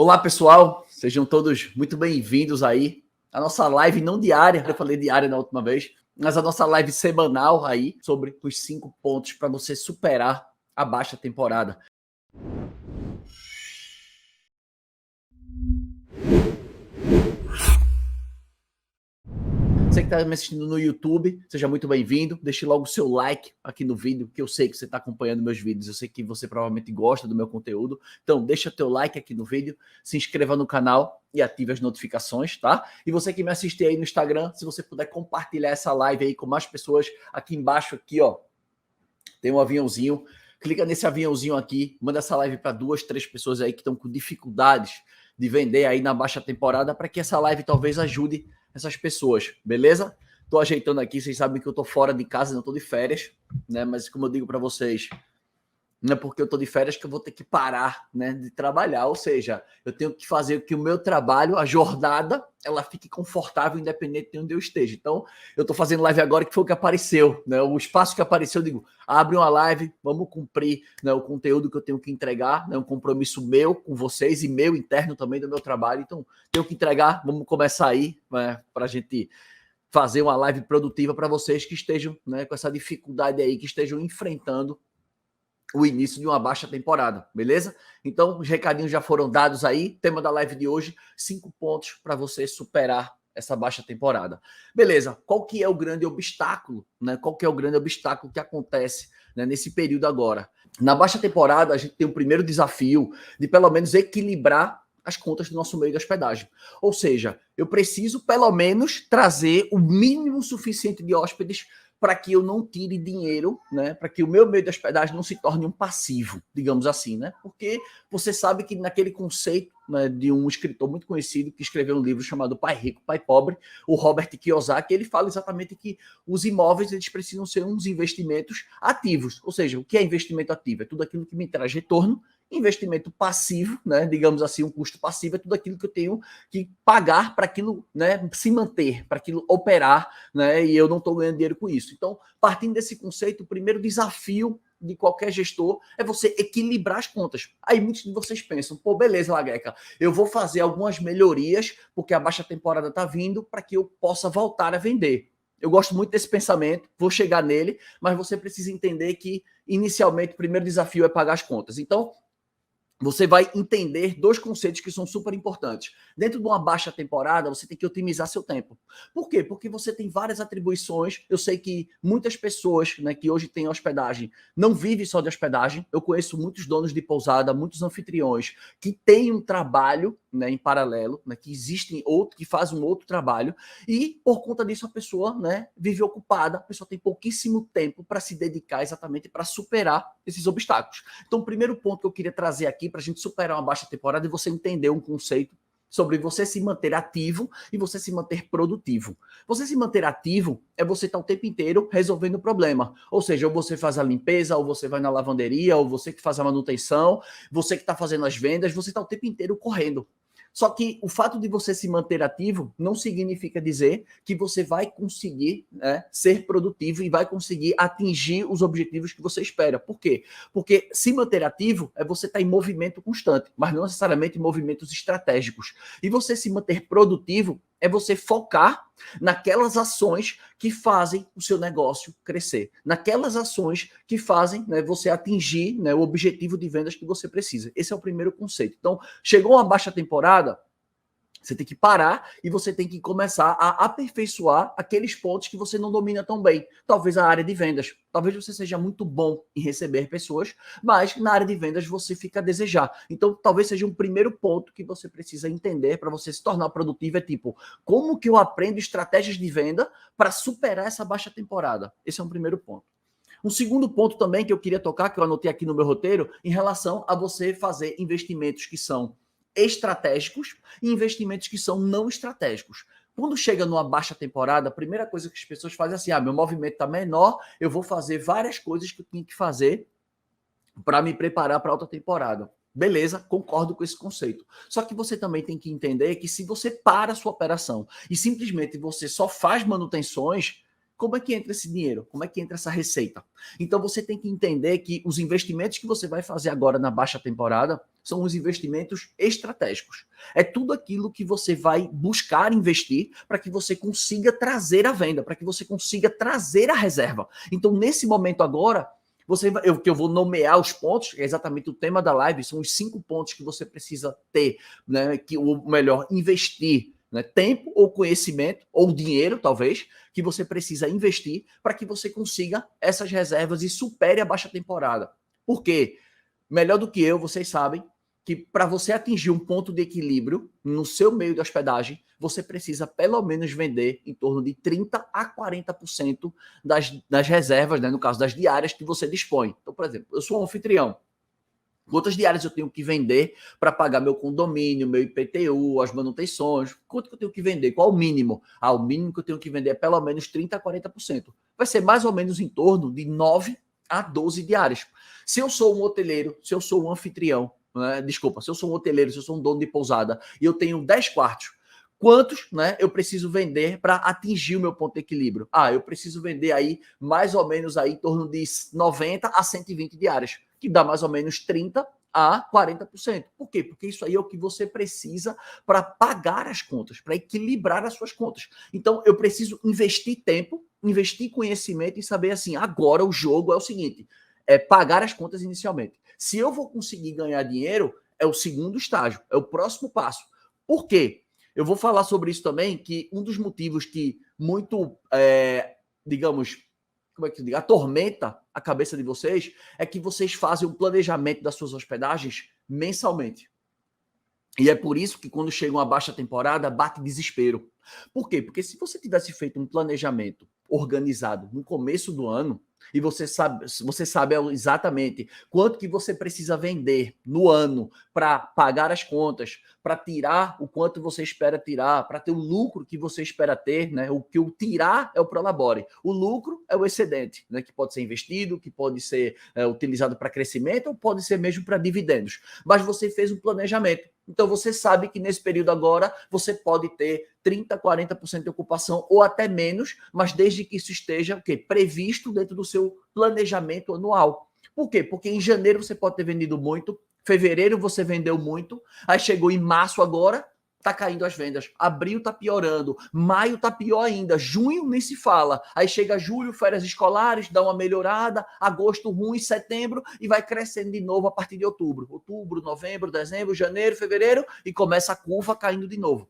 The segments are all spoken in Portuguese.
Olá, pessoal, sejam todos muito bem-vindos aí à nossa live não diária, eu falei diária na última vez, mas a nossa live semanal aí sobre os 5 pontos para você superar a baixa temporada. Você que está me assistindo no YouTube, seja muito bem-vindo. Deixe logo o seu like aqui no vídeo, que eu sei que você está acompanhando meus vídeos. Eu sei que você provavelmente gosta do meu conteúdo. Então, deixa teu like aqui no vídeo, se inscreva no canal e ative as notificações, tá? E você que me assiste aí no Instagram, se você puder compartilhar essa live aí com mais pessoas, aqui embaixo, aqui, ó, tem um aviãozinho. Clica nesse aviãozinho aqui, manda essa live para 2, 3 pessoas aí que estão com dificuldades de vender aí na baixa temporada, para que essa live talvez ajude essas pessoas, beleza? Tô ajeitando aqui, vocês sabem que eu tô fora de casa, não tô de férias, né? Mas como eu digo para vocês, não é porque eu tô de férias que eu vou ter que parar, né, de trabalhar, ou seja, eu tenho que fazer que o meu trabalho, a jornada, ela fique confortável independente de onde eu esteja. Então, eu tô fazendo live agora que foi o que apareceu, né? O espaço que apareceu, eu digo, abre uma live, vamos cumprir, né, o conteúdo que eu tenho que entregar, né, um compromisso meu com vocês e meu interno também do meu trabalho. Então, tenho que entregar, vamos começar aí, né, pra gente fazer uma live produtiva para vocês que estejam, né, com essa dificuldade aí, que estejam enfrentando o início de uma baixa temporada, beleza? Então, os recadinhos já foram dados aí. Tema da live de hoje, 5 pontos para você superar essa baixa temporada. Beleza, qual que é o grande obstáculo, né? Qual que é o grande obstáculo que acontece, né, nesse período agora? Na baixa temporada, a gente tem o primeiro desafio de pelo menos equilibrar as contas do nosso meio de hospedagem. Ou seja, eu preciso pelo menos trazer o mínimo suficiente de hóspedes para que eu não tire dinheiro, né? Para que o meu meio de hospedagem não se torne um passivo, digamos assim, né? Porque você sabe que naquele conceito, né, de um escritor muito conhecido que escreveu um livro chamado Pai Rico, Pai Pobre, o Robert Kiyosaki, ele fala exatamente que os imóveis eles precisam ser uns investimentos ativos. Ou seja, o que é investimento ativo? É tudo aquilo que me traz retorno. Investimento passivo, né, digamos assim, um custo passivo é tudo aquilo que eu tenho que pagar para aquilo, né, se manter, para aquilo operar, né, e eu não estou ganhando dinheiro com isso. Então, partindo desse conceito, o primeiro desafio de qualquer gestor é você equilibrar as contas. Aí muitos de vocês pensam, pô, beleza, Lagreca, eu vou fazer algumas melhorias porque a baixa temporada está vindo para que eu possa voltar a vender. Eu gosto muito desse pensamento, vou chegar nele, mas você precisa entender que, inicialmente, o primeiro desafio é pagar as contas. Então, você vai entender 2 conceitos que são super importantes. Dentro de uma baixa temporada, você tem que otimizar seu tempo. Por quê? Porque você tem várias atribuições. Eu sei que muitas pessoas, né, que hoje têm hospedagem não vivem só de hospedagem. Eu conheço muitos donos de pousada, muitos anfitriões que têm um trabalho, né, em paralelo, né, que existem outros que fazem um outro trabalho e por conta disso a pessoa, né, vive ocupada, a pessoa tem pouquíssimo tempo para se dedicar exatamente para superar esses obstáculos. Então, o primeiro ponto que eu queria trazer aqui para a gente superar uma baixa temporada e você entender um conceito sobre você se manter ativo e você se manter produtivo. Você se manter ativo é você estar o tempo inteiro resolvendo o problema. Ou seja, ou você faz a limpeza, ou você vai na lavanderia, ou você que faz a manutenção, você que está fazendo as vendas, você está o tempo inteiro correndo. Só que o fato de você se manter ativo não significa dizer que você vai conseguir, né, ser produtivo e vai conseguir atingir os objetivos que você espera. Por quê? Porque se manter ativo é você estar em movimento constante, mas não necessariamente em movimentos estratégicos. E você se manter produtivo é você focar naquelas ações que fazem o seu negócio crescer, naquelas ações que fazem, né, você atingir, né, o objetivo de vendas que você precisa. Esse é o primeiro conceito. Então, chegou uma baixa temporada, você tem que parar e você tem que começar a aperfeiçoar aqueles pontos que você não domina tão bem. Talvez a área de vendas. Talvez você seja muito bom em receber pessoas, mas na área de vendas você fica a desejar. Então, talvez seja um primeiro ponto que você precisa entender para você se tornar produtivo. É tipo, como que eu aprendo estratégias de venda para superar essa baixa temporada? Esse é um primeiro ponto. Um segundo ponto também que eu queria tocar, que eu anotei aqui no meu roteiro, em relação a você fazer investimentos que são estratégicos e investimentos que são não estratégicos. Quando chega numa baixa temporada, a primeira coisa que as pessoas fazem é assim, meu movimento está menor, eu vou fazer várias coisas que eu tinha que fazer para me preparar para outra temporada. Beleza, concordo com esse conceito. Só que você também tem que entender que se você para a sua operação e simplesmente você só faz manutenções, como é que entra esse dinheiro? Como é que entra essa receita? Então você tem que entender que os investimentos que você vai fazer agora na baixa temporada, são os investimentos estratégicos. É tudo aquilo que você vai buscar investir para que você consiga trazer a venda, para que você consiga trazer a reserva. Então, nesse momento agora, eu vou nomear os pontos, é exatamente o tema da live, são os 5 pontos que você precisa ter, né, que o melhor, investir, né, tempo ou conhecimento, ou dinheiro, talvez, que você precisa investir para que você consiga essas reservas e supere a baixa temporada. Por quê? Melhor do que eu, vocês sabem que para você atingir um ponto de equilíbrio no seu meio de hospedagem, você precisa pelo menos vender em torno de 30% a 40% das reservas, né, no caso das diárias que você dispõe. Então, por exemplo, eu sou um anfitrião. Quantas diárias eu tenho que vender para pagar meu condomínio, meu IPTU, as manutenções? Quanto que eu tenho que vender? Qual o mínimo? O mínimo que eu tenho que vender é pelo menos 30% a 40%. Vai ser mais ou menos em torno de 9 a 12 diárias. Se eu sou um hoteleiro, se eu sou um anfitrião, né, desculpa, se eu sou um hoteleiro, se eu sou um dono de pousada e eu tenho 10 quartos, quantos, né, eu preciso vender para atingir o meu ponto de equilíbrio? Eu preciso vender aí mais ou menos aí em torno de 90 a 120 diárias, que dá mais ou menos 30 a 40%. Por quê? Porque isso aí é o que você precisa para pagar as contas, para equilibrar as suas contas. Então, eu preciso investir tempo, investir conhecimento e saber assim, agora o jogo é o seguinte, é pagar as contas inicialmente. Se eu vou conseguir ganhar dinheiro, é o segundo estágio, é o próximo passo. Por quê? Eu vou falar sobre isso também, que um dos motivos que muito, digamos, como é que se diz, atormenta a cabeça de vocês é que vocês fazem um planejamento das suas hospedagens mensalmente. E é por isso que quando chega uma baixa temporada, bate desespero. Por quê? Porque se você tivesse feito um planejamento organizado no começo do ano, e você sabe exatamente quanto que você precisa vender no ano para pagar as contas, para tirar o quanto você espera tirar, para ter o lucro que você espera ter, né? O que o tirar é o prolabore, o lucro é o excedente, né? Que pode ser investido, que pode ser utilizado para crescimento ou pode ser mesmo para dividendos. Mas você fez um planejamento. Então você sabe que nesse período agora você pode ter 30%, 40% de ocupação ou até menos, mas desde que isso esteja o quê? Previsto dentro do seu planejamento anual. Por quê? Porque em janeiro você pode ter vendido muito, fevereiro você vendeu muito, aí chegou em março agora, tá caindo as vendas. Abril tá piorando, maio tá pior ainda, junho nem se fala. Aí chega julho, férias escolares, dá uma melhorada, agosto ruim, setembro e vai crescendo de novo a partir de outubro. Outubro, novembro, dezembro, janeiro, fevereiro e começa a curva caindo de novo.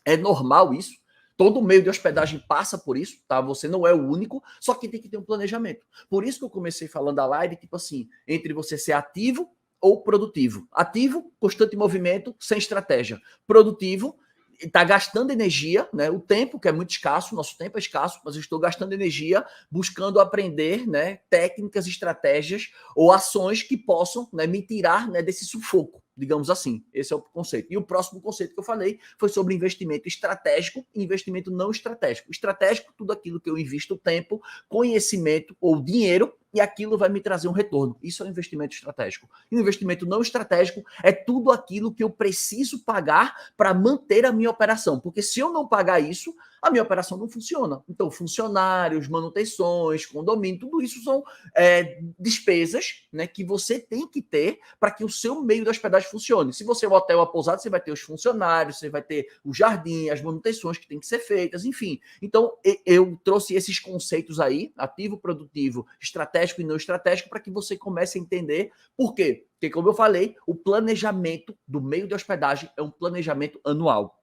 É normal isso. Todo meio de hospedagem passa por isso, tá? Você não é o único, só que tem que ter um planejamento. Por isso que eu comecei falando a live, tipo assim, entre você ser ativo ou produtivo. Ativo, constante movimento, sem estratégia. Produtivo, está gastando energia, né? O tempo, que é muito escasso, nosso tempo é escasso, mas eu estou gastando energia buscando aprender, né, técnicas, estratégias ou ações que possam, né, me tirar, né, desse sufoco, digamos assim. Esse é o conceito. E o próximo conceito que eu falei foi sobre investimento estratégico e investimento não estratégico. Estratégico, tudo aquilo que eu invisto tempo, conhecimento ou dinheiro e aquilo vai me trazer um retorno. Isso é um investimento estratégico. E o investimento não estratégico é tudo aquilo que eu preciso pagar para manter a minha operação. Porque se eu não pagar isso, a minha operação não funciona. Então, funcionários, manutenções, condomínio, tudo isso são despesas, né, que você tem que ter para que o seu meio de hospedagem funcione. Se você é um hotel ou uma pousada, você vai ter os funcionários, você vai ter o jardim, as manutenções que têm que ser feitas, enfim. Então, eu trouxe esses conceitos aí, ativo, produtivo, estratégico e não estratégico, para que você comece a entender por quê. Porque, como eu falei, o planejamento do meio de hospedagem é um planejamento anual.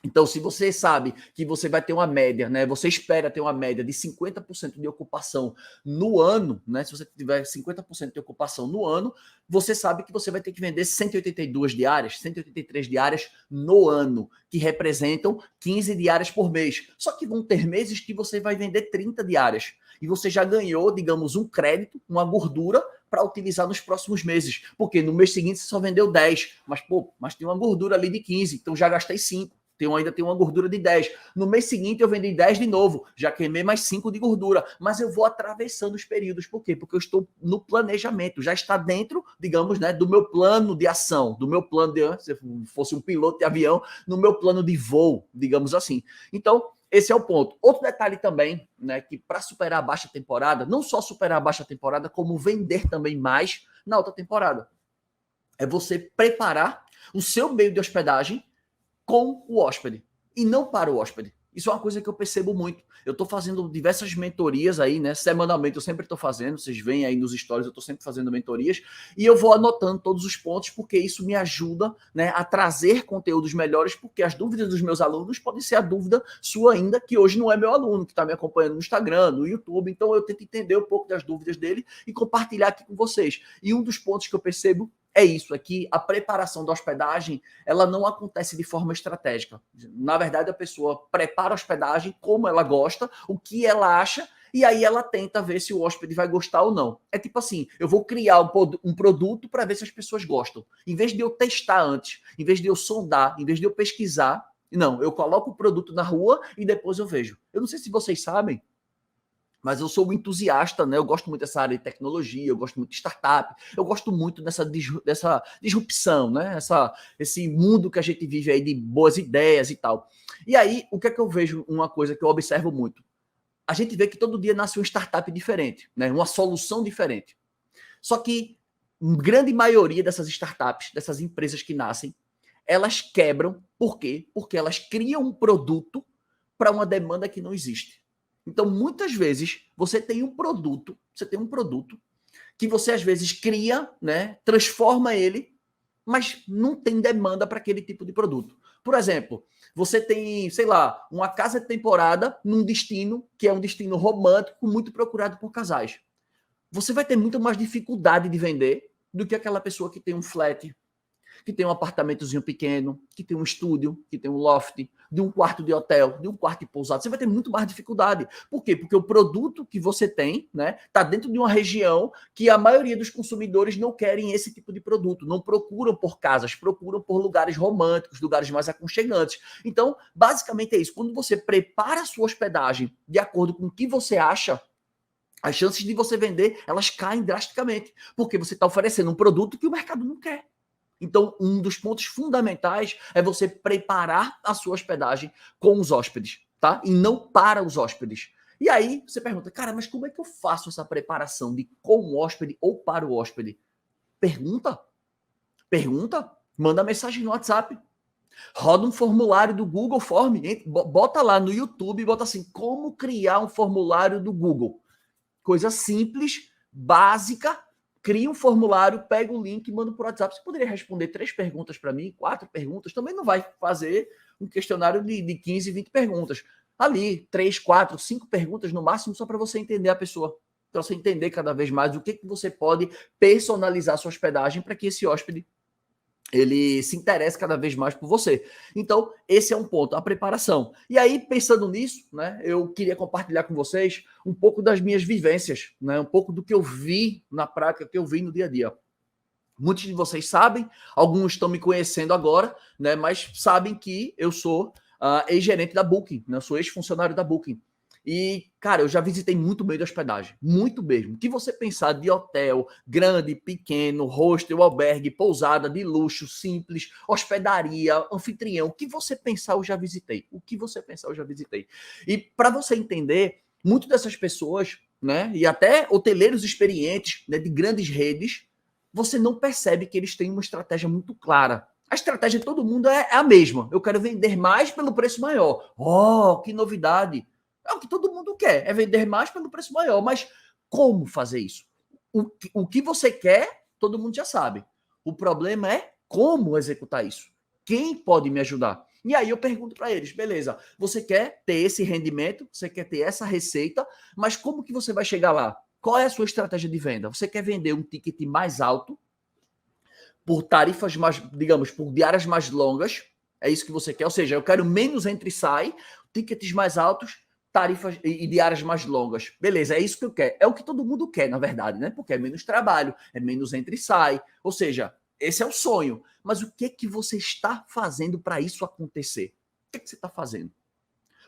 Então, se você sabe que você vai ter uma média, né? Você espera ter uma média de 50% de ocupação no ano, né? Se você tiver 50% de ocupação no ano, você sabe que você vai ter que vender 182 diárias, 183 diárias no ano, que representam 15 diárias por mês. Só que vão ter meses que você vai vender 30 diárias. E você já ganhou, digamos, um crédito, uma gordura para utilizar nos próximos meses. Porque no mês seguinte você só vendeu 10, mas tem uma gordura ali de 15, então já gastei 5. Ainda tem uma gordura de 10. No mês seguinte eu vendi 10 de novo, já queimei mais 5 de gordura, mas eu vou atravessando os períodos. Por quê? Porque eu estou no planejamento, já está dentro, digamos, né, do meu plano de ação, do meu plano de, se fosse um piloto de avião, no meu plano de voo, digamos assim. Então, esse é o ponto. Outro detalhe também, né, que para superar a baixa temporada, não só superar a baixa temporada, como vender também mais na alta temporada. É você preparar o seu meio de hospedagem com o hóspede e não para o hóspede. Isso é uma coisa que eu percebo muito. Eu estou fazendo diversas mentorias aí, né? Semanalmente eu sempre estou fazendo, vocês veem aí nos stories, eu estou sempre fazendo mentorias e eu vou anotando todos os pontos porque isso me ajuda, né, a trazer conteúdos melhores, porque as dúvidas dos meus alunos podem ser a dúvida sua ainda, que hoje não é meu aluno, que está me acompanhando no Instagram, no YouTube, então eu tento entender um pouco das dúvidas dele e compartilhar aqui com vocês. E um dos pontos que eu percebo é isso, é que a preparação da hospedagem, ela não acontece de forma estratégica. Na verdade, a pessoa prepara a hospedagem como ela gosta, o que ela acha, e aí ela tenta ver se o hóspede vai gostar ou não. É tipo assim, eu vou criar um produto para ver se as pessoas gostam. Em vez de eu testar antes, em vez de eu sondar, em vez de eu pesquisar, não, eu coloco o produto na rua e depois eu vejo. Eu não sei se vocês sabem, mas eu sou um entusiasta, né? Eu gosto muito dessa área de tecnologia, eu gosto muito de startup, eu gosto muito dessa disrupção, né? Esse mundo que a gente vive aí de boas ideias e tal. E aí, o que é que eu vejo? Uma coisa que eu observo muito. A gente vê que todo dia nasce uma startup diferente, né? Uma solução diferente. Só que a grande maioria dessas startups, dessas empresas que nascem, elas quebram. Por quê? Porque elas criam um produto para uma demanda que não existe. Então, muitas vezes, você tem um produto que você às vezes cria, né, transforma ele, mas não tem demanda para aquele tipo de produto. Por exemplo, você tem, sei lá, uma casa de temporada num destino que é um destino romântico muito procurado por casais. Você vai ter muito mais dificuldade de vender do que aquela pessoa que tem um flat, que tem um apartamentozinho pequeno, que tem um estúdio, que tem um loft, de um quarto de hotel, de um quarto de pousada. Você vai ter muito mais dificuldade. Por quê? Porque o produto que você tem, né, está dentro de uma região que a maioria dos consumidores não querem esse tipo de produto, não procuram por casas, procuram por lugares românticos, lugares mais aconchegantes. Então, basicamente é isso. Quando você prepara a sua hospedagem de acordo com o que você acha, as chances de você vender, elas caem drasticamente, porque você está oferecendo um produto que o mercado não quer. Então, um dos pontos fundamentais é você preparar a sua hospedagem com os hóspedes, tá? E não para os hóspedes. E aí, você pergunta, cara, mas como é que eu faço essa preparação de com o hóspede ou para o hóspede? Pergunta, pergunta, manda mensagem no WhatsApp, roda um formulário do Google Form, bota lá no YouTube, bota assim, como criar um formulário do Google. Coisa simples, básica. Cria um formulário, pega o link e manda por WhatsApp. Você poderia responder 3 perguntas para mim, 4 perguntas. Também não vai fazer um questionário de 15, 20 perguntas. Ali, 3, 4, 5 perguntas no máximo, só para você entender a pessoa. Para você entender cada vez mais o que você pode personalizar a sua hospedagem para que esse hóspede ele se interessa cada vez mais por você. Então, esse é um ponto, a preparação. E aí, pensando nisso, né, eu queria compartilhar com vocês um pouco das minhas vivências, né, um pouco do que eu vi na prática, que eu vi no dia a dia. Muitos de vocês sabem, alguns estão me conhecendo agora, né, mas sabem que eu sou ex-gerente da Booking, né, eu sou ex-funcionário da Booking. E, cara, eu já visitei muito meio de hospedagem, muito mesmo. O que você pensar de hotel, grande, pequeno, hostel, albergue, pousada, de luxo, simples, hospedaria, anfitrião, o que você pensar eu já visitei. O que você pensar eu já visitei. E para você entender, muitas dessas pessoas, né, e até hoteleiros experientes, né, de grandes redes, você não percebe que eles têm uma estratégia muito clara. A estratégia de todo mundo é a mesma. Eu quero vender mais pelo preço maior. Oh, que novidade! É o que todo mundo quer, é vender mais pelo preço maior. Mas como fazer isso? O que você quer, todo mundo já sabe. O problema é como executar isso. Quem pode me ajudar? E aí eu pergunto para eles, beleza, você quer ter esse rendimento, você quer ter essa receita, mas como que você vai chegar lá? Qual é a sua estratégia de venda? Você quer vender um ticket mais alto, por tarifas mais, digamos, por diárias mais longas? É isso que você quer? Ou seja, eu quero menos entre e sai, tickets mais altos, tarifas e diárias mais longas. Beleza, é isso que eu quero. É o que todo mundo quer, na verdade, né? Porque é menos trabalho, é menos entre e sai. Ou seja, esse é o sonho. Mas o que você está fazendo para isso acontecer? O que você está fazendo?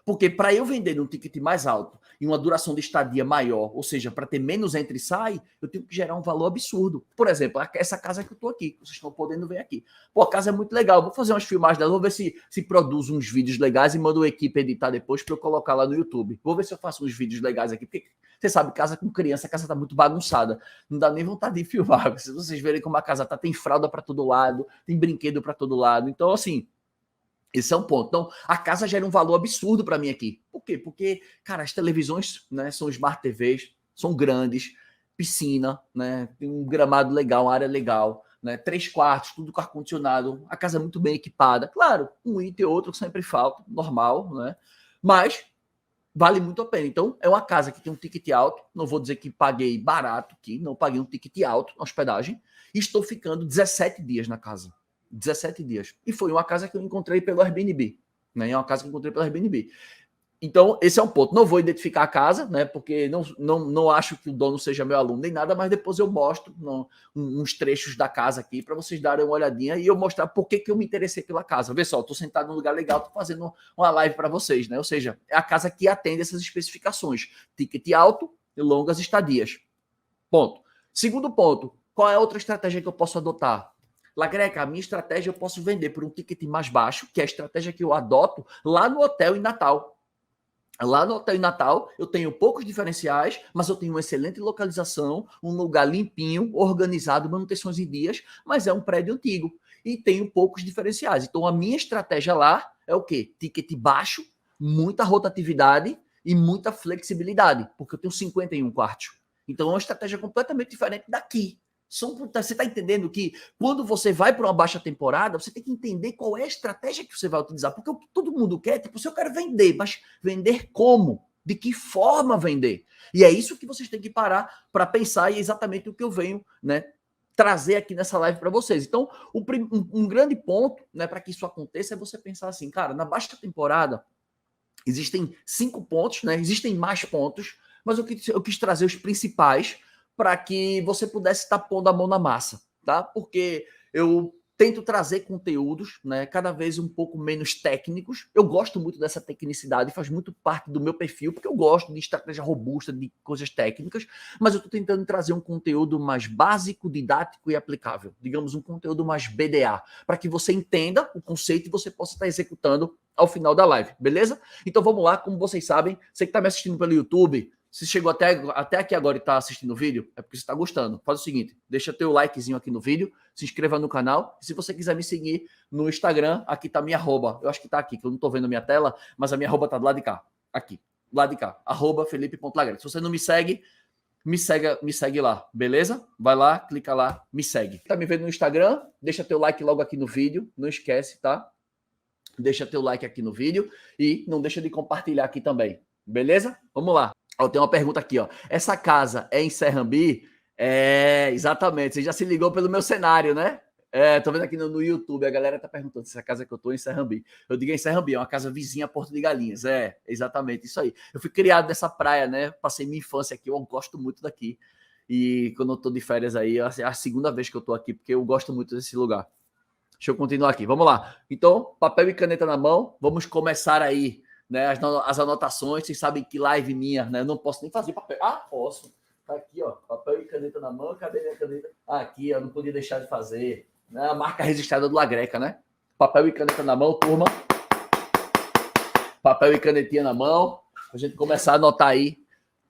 Porque para eu vender num ticket mais alto e uma duração de estadia maior, ou seja, para ter menos entra e sai, eu tenho que gerar um valor absurdo. Por exemplo, essa casa que eu estou aqui, vocês estão podendo ver aqui. Pô, a casa é muito legal, vou fazer umas filmagens dela, vou ver se produz uns vídeos legais e mando a equipe editar depois para eu colocar lá no YouTube. Vou ver se eu faço uns vídeos legais aqui, porque você sabe, casa com criança, a casa está muito bagunçada. Não dá nem vontade de filmar. Se vocês verem como a casa tá, tem fralda para todo lado, tem brinquedo para todo lado. Então, assim, esse é um ponto. Então, a casa gera um valor absurdo para mim aqui. Por quê? Porque, cara, as televisões, né, são Smart TVs, são grandes, piscina, né, tem um gramado legal, uma área legal, né, 3 quartos, tudo com ar-condicionado, a casa é muito bem equipada. Claro, um item ou outro sempre falta, normal, né? Mas vale muito a pena. Então, é uma casa que tem um ticket alto. Não vou dizer que paguei barato aqui, não paguei um ticket alto na hospedagem. E estou ficando 17 dias na casa. 17 dias. E foi uma casa que eu encontrei pelo Airbnb. Né? É uma casa que eu encontrei pelo Airbnb. Então, esse é um ponto. Não vou identificar a casa, né? Porque não acho que o dono seja meu aluno nem nada, mas depois eu mostro uns trechos da casa aqui para vocês darem uma olhadinha e eu mostrar por que eu me interessei pela casa. Vê só, estou sentado num lugar legal, estou fazendo uma live para vocês, né? Ou seja, é a casa que atende essas especificações. Ticket alto e longas estadias. Ponto. Segundo ponto, qual é a outra estratégia que eu posso adotar? Lagreca, a minha estratégia eu posso vender por um ticket mais baixo, que é a estratégia que eu adoto lá no hotel em Natal. Lá no hotel em Natal, eu tenho poucos diferenciais, mas eu tenho uma excelente localização, um lugar limpinho, organizado, manutenções em dias, mas é um prédio antigo e tenho poucos diferenciais. Então, a minha estratégia lá é o quê? Ticket baixo, muita rotatividade e muita flexibilidade, porque eu tenho 51 quartos. Então, é uma estratégia completamente diferente daqui. Você está entendendo que quando você vai para uma baixa temporada, você tem que entender qual é a estratégia que você vai utilizar. Porque o que todo mundo quer, tipo, se eu quero vender, mas vender como? De que forma vender? E é isso que vocês têm que parar para pensar e é exatamente o que eu venho, né, trazer aqui nessa live para vocês. Então, um grande ponto, né, para que isso aconteça é você pensar assim, cara, na baixa temporada existem 5 pontos, né? Existem mais pontos, mas eu quis trazer os principais para que você pudesse estar pondo a mão na massa, tá? Porque eu tento trazer conteúdos, né, cada vez um pouco menos técnicos. Eu gosto muito dessa tecnicidade, faz muito parte do meu perfil, porque eu gosto de estratégia robusta, de coisas técnicas, mas eu estou tentando trazer um conteúdo mais básico, didático e aplicável. Digamos, um conteúdo mais BDA, para que você entenda o conceito e você possa estar executando ao final da live, beleza? Então vamos lá, como vocês sabem, você que está me assistindo pelo YouTube, se chegou até aqui agora e está assistindo o vídeo, é porque você está gostando. Faz o seguinte, deixa teu likezinho aqui no vídeo, se inscreva no canal. E se você quiser me seguir no Instagram, aqui está minha arroba. Eu acho que está aqui, que eu não estou vendo a minha tela, mas a minha arroba está do lado de cá. Aqui, do lado de cá. @felipe.lagrete. Se você não me segue, me segue lá, beleza? Vai lá, clica lá, me segue. Tá me vendo no Instagram? Deixa teu like logo aqui no vídeo. Não esquece, tá? Deixa teu like aqui no vídeo e não deixa de compartilhar aqui também. Beleza? Vamos lá. Ó, tem uma pergunta aqui, ó. Essa casa é em Serrambi? É, exatamente. Você já se ligou pelo meu cenário, né? É, tô vendo aqui no YouTube, a galera tá perguntando se a casa que eu tô é em Serrambi. Eu digo em Serrambi, é uma casa vizinha a Porto de Galinhas. É, exatamente, isso aí. Eu fui criado nessa praia, né? Passei minha infância aqui, eu gosto muito daqui. E quando eu tô de férias aí, é a segunda vez que eu tô aqui, porque eu gosto muito desse lugar. Deixa eu continuar aqui, vamos lá. Então, papel e caneta na mão, vamos começar aí, né, as anotações. Vocês sabem que live minha, né, eu não posso nem fazer papel. Ah, posso. Tá aqui, ó, papel e caneta na mão, cadê minha caneta? Ah, aqui, ó, não podia deixar de fazer. Né, a marca registrada do Lagreca, né? Papel e caneta na mão, turma. Papel e canetinha na mão. A gente começar a anotar aí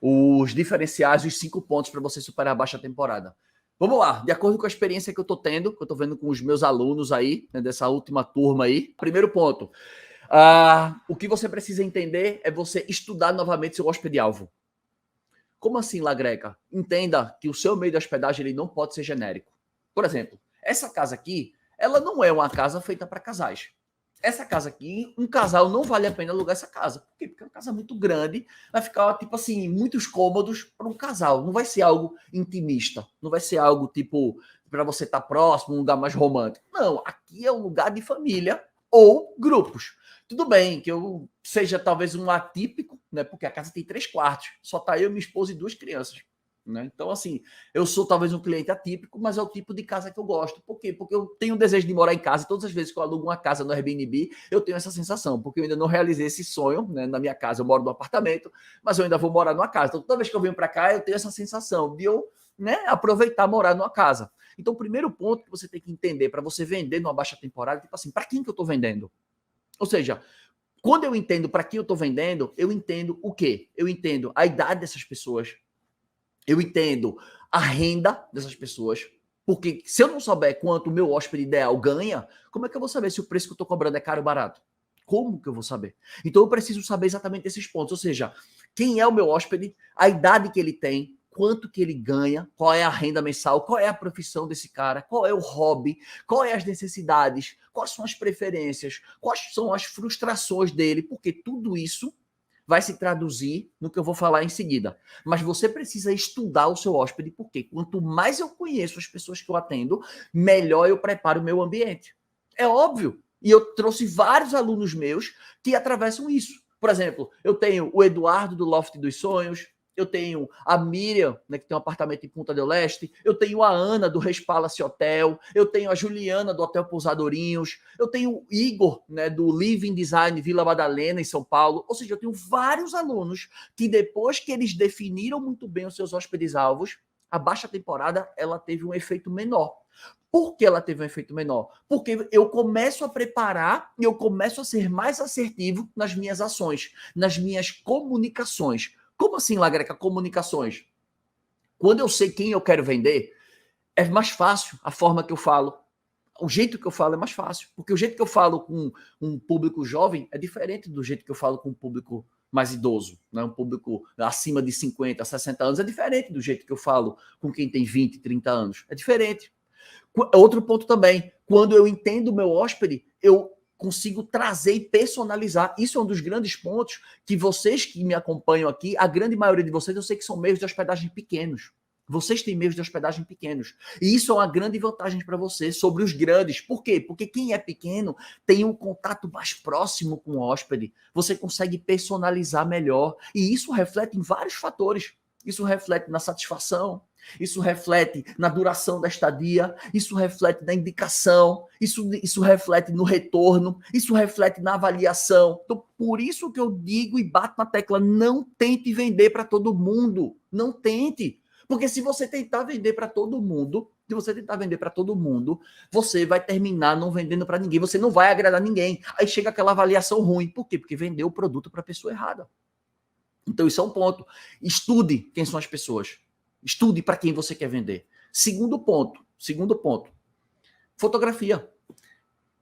os diferenciais, os 5 pontos para você superar a baixa temporada. Vamos lá, de acordo com a experiência que eu estou tendo, que eu estou vendo com os meus alunos aí, né, dessa última turma aí. Primeiro ponto, o que você precisa entender é você estudar novamente seu hóspede-alvo. Como assim, Lagreca? Entenda que o seu meio de hospedagem ele não pode ser genérico. Por exemplo, essa casa aqui, ela não é uma casa feita para casais. Essa casa aqui, um casal não vale a pena alugar essa casa. Por quê? Porque é uma casa muito grande, vai ficar, tipo assim, muitos cômodos para um casal. Não vai ser algo intimista. Não vai ser algo, tipo, para você estar próximo, um lugar mais romântico. Não, aqui é um lugar de família ou grupos. Tudo bem que eu seja talvez um atípico, né? Porque a casa tem 3 quartos. Só tá eu, minha esposa e 2 crianças. né? Então, assim, eu sou talvez um cliente atípico, mas é o tipo de casa que eu gosto. Por quê? Porque eu tenho o desejo de morar em casa. Todas as vezes que eu alugo uma casa no Airbnb, eu tenho essa sensação, porque eu ainda não realizei esse sonho, né? Na minha casa eu moro num apartamento, mas eu ainda vou morar numa casa. Então, toda vez que eu venho para cá, eu tenho essa sensação de eu, né, aproveitar morar numa casa. Então, o primeiro ponto que você tem que entender para você vender numa baixa temporada, tipo assim, para quem que eu estou vendendo? Ou seja, quando eu entendo para quem eu estou vendendo, eu entendo o quê? Eu entendo a idade dessas pessoas, eu entendo a renda dessas pessoas, porque se eu não souber quanto o meu hóspede ideal ganha, como é que eu vou saber se o preço que eu estou cobrando é caro ou barato? Como que eu vou saber? Então eu preciso saber exatamente esses pontos, ou seja, quem é o meu hóspede, a idade que ele tem, quanto que ele ganha, qual é a renda mensal, qual é a profissão desse cara, qual é o hobby, quais as necessidades, quais são as preferências, quais são as frustrações dele, porque tudo isso vai se traduzir no que eu vou falar em seguida. Mas você precisa estudar o seu hóspede, porque quanto mais eu conheço as pessoas que eu atendo, melhor eu preparo o meu ambiente. É óbvio. E eu trouxe vários alunos meus que atravessam isso. Por exemplo, eu tenho o Eduardo do Loft dos Sonhos, eu tenho a Miriam, né, que tem um apartamento em Punta del Este, eu tenho a Ana do Respalace Hotel, eu tenho a Juliana do Hotel Pousadorinhos, eu tenho o Igor, né, do Living Design Vila Madalena, em São Paulo. Ou seja, eu tenho vários alunos que depois que eles definiram muito bem os seus hóspedes-alvos, a baixa temporada ela teve um efeito menor. Por que ela teve um efeito menor? Porque eu começo a preparar e eu começo a ser mais assertivo nas minhas ações, nas minhas comunicações. Como assim, Lagreca, comunicações? Quando eu sei quem eu quero vender, é mais fácil a forma que eu falo. O jeito que eu falo é mais fácil. Porque o jeito que eu falo com um público jovem é diferente do jeito que eu falo com um público mais idoso. Né? Um público acima de 50, 60 anos é diferente do jeito que eu falo com quem tem 20, 30 anos. É diferente. Outro ponto também, quando eu entendo o meu hóspede, eu consigo trazer e personalizar. Isso é um dos grandes pontos que vocês que me acompanham aqui, a grande maioria de vocês, eu sei que são meios de hospedagem pequenos. Vocês têm meios de hospedagem pequenos. E isso é uma grande vantagem para você sobre os grandes. Por quê? Porque quem é pequeno tem um contato mais próximo com o hóspede. Você consegue personalizar melhor. E isso reflete em vários fatores. Isso reflete na satisfação, isso reflete na duração da estadia, isso reflete na indicação, isso reflete no retorno, isso reflete na avaliação. Então, por isso que eu digo e bato na tecla, não tente vender para todo mundo. Não tente. Porque se você tentar vender para todo mundo, você vai terminar não vendendo para ninguém, você não vai agradar ninguém. Aí chega aquela avaliação ruim. Por quê? Porque vendeu o produto para a pessoa errada. Então, isso é um ponto. Estude quem são as pessoas. Estude para quem você quer vender. Segundo ponto. Fotografia.